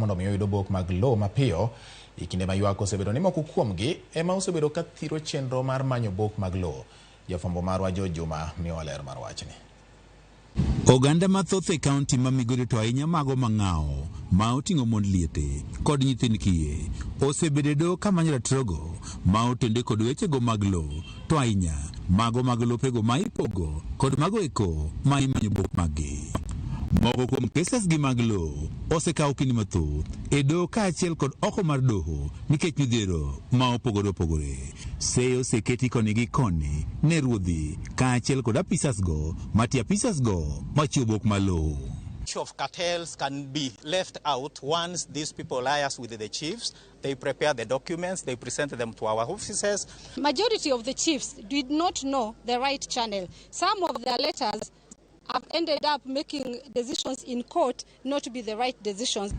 mondo omi oyud obok mag lowo mapiyo e kinde ma ywak osebedo ni moko kuomgi ema osebedo ka thiro chenro mar manyo obok mag lowo. Jafwambo marwa Juma miyowa ler mar wachni. Oganda mathoth e kaonti ma Migori to ahinya mago mang'ao ma oting'o mond liete kod nyithind kiye osebedo kamanyo ratrogo ma otende kod wechego mag lowo to ahinya mago mag lopego ma ipogo kod mago eko ma imanyo obok maggi. Moko kuom keses gi mag lowo osekawo kinde mathoth e doho kaachiel kod oko mar doho nikech midhiero ma opogore. Seyo oseketi koni gi koni ne Ruodhi kaachiel kod apisasgo machiwo obok ma lowo. Of cartels can be left out once these people liaise with the chiefs. They prepare the documents, they present them to our offices. Majority of the chiefs did not know the right channel. Some of their letters have ended up making decisions in court not to be the right decisions.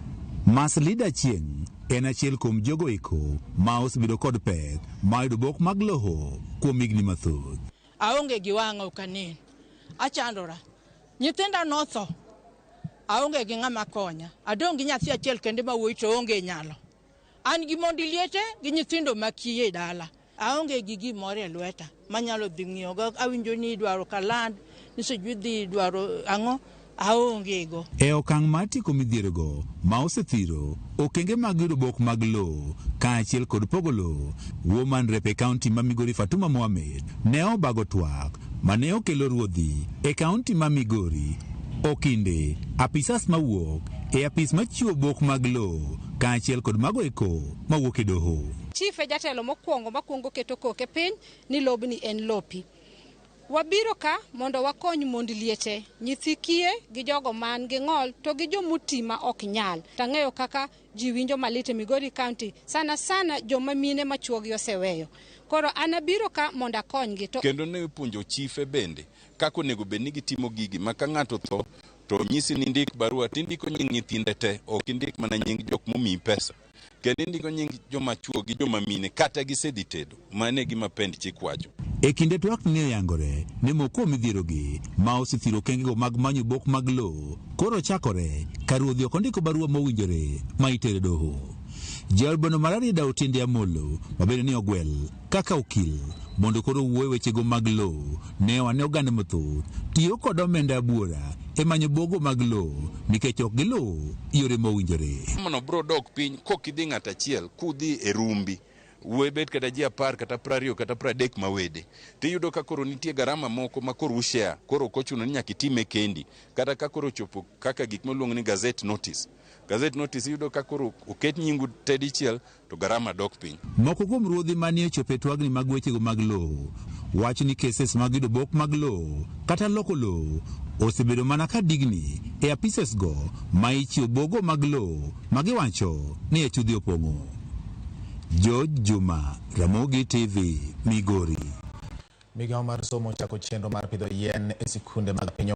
Mas Leader Chieng en achiel kuom jogo eko ma osebedo kod pek ma yudo obok mag lowo kuom higni mathoth. Aonge gi wang'o kanin. Achandora. Nyithinda notho. Aonge gi ng'ama konya. Adong gi nyathi achiel kende ma wuoyi to onge nyalo. An gi mondi liete gi nyithindo makiye dala. Aonge gi gimoro e lweta manyalo dhi ng'iyogo. Awinjo ni idwaro kaland nisejudhi dwaro ang'o aonge go. E okang' mar tieko midhierego ma osethiro okenge mag yudo obok mag lowo kaachiel kod pogo lowo, Woman Rep e kaonti ma Migori Fatuma Mohamed ne obago twak mane okelo Ruodhi e kaonti ma Migori okinde apisas mawuok e apis machiwo obok mag lowo kaachiel kod mago eko mawuok e doho. Chief e jatelo makwongo keto koke piny ni lobni en lopi. Wabiro ka mondo wakony mond liete, nyithi kiye gi jogo man gi ng'ol to gi jomuti ma ok nyal. Tang'eyo kaka ji winjo malit e Migori County, sana joma mine ma chuogi oseweyo. Koro anabiro ka mondo akonygi. Kendo ne puonjo chife bende kako nego bed ni gitimo gigi ma ka ng'ato tho to nyisi ni ndik barua tindiko nying nyithinde te, ok indik mana nying jok momiyi pesa. Kendo indiko nying joma chuo gi joma mine kata gisedhi tedo. Mane gima pend chik wacho. E kinde twak ne yangore ne moko midhierogi ma osethiro kengego mag manyo obok mag lowo koro chakore ka Ruodhi ok ondiko barua mowinjore ma itere doho. Jalbano mararida Otinde Amolo mabende ni ogwel kaka okil mondo koro wuoyo wechego mag lowo ne wane oganda mathoth tiyo kod omenda buora e manyo bogo mag lowo nikech ok giluwo yore mowinjore. Mano bro dok piny kokidhi ng'at achiel kudhi e rumbi webet kata ji 10 kata 20 kata 30 mawede tiyudo ka koro nitie garama moko ma koro ushare koro kochuno ni nyaka itime kendi kata ka koro chopo kaka gik maluongo ni gazette notice yudo ka koro oket nyingu tedichiel to garama dok piny. Moko kuom Ruodhi manie chope twagni mag wechego mag lowo wacho ni keses mag yudo obok mag lowo kata loko lowo osebedo mana ka digni e apisesgo ma ichiwo bogo mag lowo magiwacho ni e chudhi opong'o. Juma, Ramogi TV, Migori. Migawo mar somo chako chenro mar pidho yien e sikunde mag piny